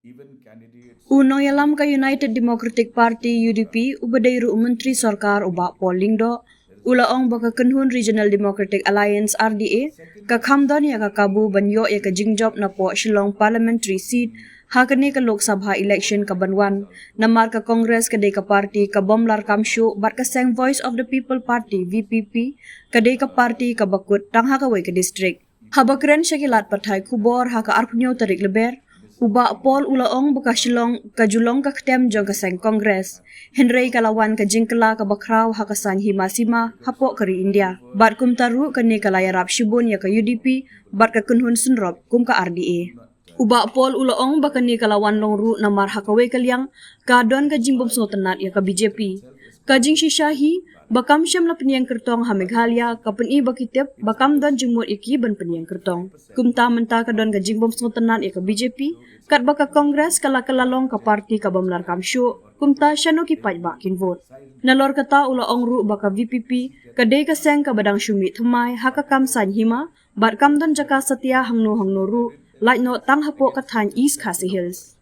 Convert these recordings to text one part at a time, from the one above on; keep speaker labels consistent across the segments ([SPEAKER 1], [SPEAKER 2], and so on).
[SPEAKER 1] even candidates.
[SPEAKER 2] Unoyalam ka United Democratic Party UDP ubadayru Menteri Sarkar uba Paul Lyngdoh ulaong baka Kenhun Regional Democratic Alliance RDA ka khamdan ya ka kabu banyo ya ka jingjob na po Shillong parliamentary seat hakane ka Lok Sabha election ka banwan namar ka Congress kadai ka party ka bom larkam shuh bat ka sang Voice of the People Party VPP kadai ka party ka bakut tang kawei ka district habakren syakilat pathai kubor ha ka arpunyo tarik leber uba Paul ulaong buka Shillong ka julong ka ketem jong ka sang Kongres. Henry kalawan ka jingkela ka bakraw ha ka sang himasima hapo kari India. Bat kum taru ka ni kalaya rap shibun ya ka UDP bat ka kunhun sunrop kum ka RDA. Uba Paul ulaong baka ni kalawan longru namar ha kawei kalyang ka don ka jingbom sotenat ya ka BJP. Kajing shishahi bakam syam la penyang kertong ha Meghalaya ka peni bakitep bakam don jengmut iki ban penyang kertong. Kumta menta ka don ka jingbom sotenat ya ka BJP kat baka Kongres kala kalalong ka parti ka bamlar kam shuh kumta syano ki paj bakin vote. Nalor kata ula ongru baka VPP kadai ka seng ka badang syumi thumai haka kam san hima bat kam don jaka setia hangno ru like no tang hapo ka than East Khasi Hills.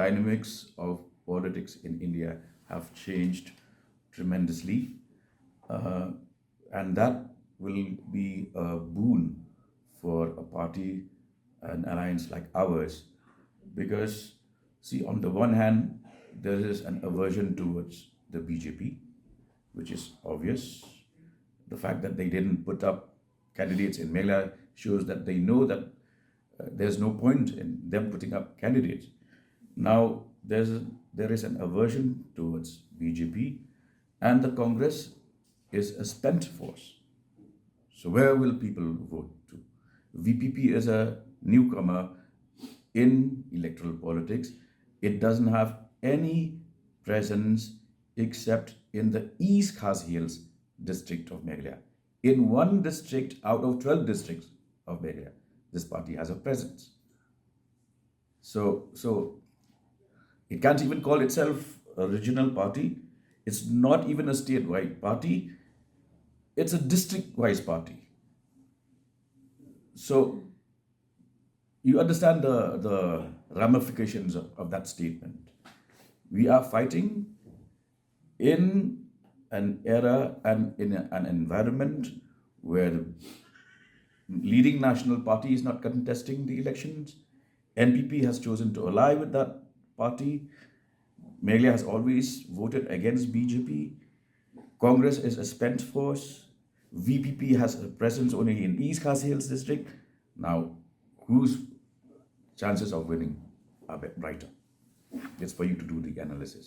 [SPEAKER 1] Dynamics of politics in India have changed tremendously, and that will be a boon for a party, an alliance like ours, because see, on the one hand, there is an aversion towards the BJP, which is obvious. The fact that they didn't put up candidates in Meghalaya shows that they know that there's no point in them putting up candidates. Now there is an aversion towards BJP, and the Congress is a spent force. So where will people vote to? VPP is a newcomer in electoral politics. It doesn't have any presence except in the East Khasi Hills district of Meghalaya. In one district out of 12 districts of Meghalaya, this party has a presence. So it can't even call itself a regional party. It's not even a statewide party. It's a district-wise party. So you understand the ramifications of that statement. We are fighting in an era and in an environment where the leading national party is not contesting the elections. NPP has chosen to ally with that party. Meghalaya has always voted against BJP. Congress is a spent force. VPP has a presence only in East Khasi Hills district. Now, whose chances of winning are brighter? It's for you to do the analysis.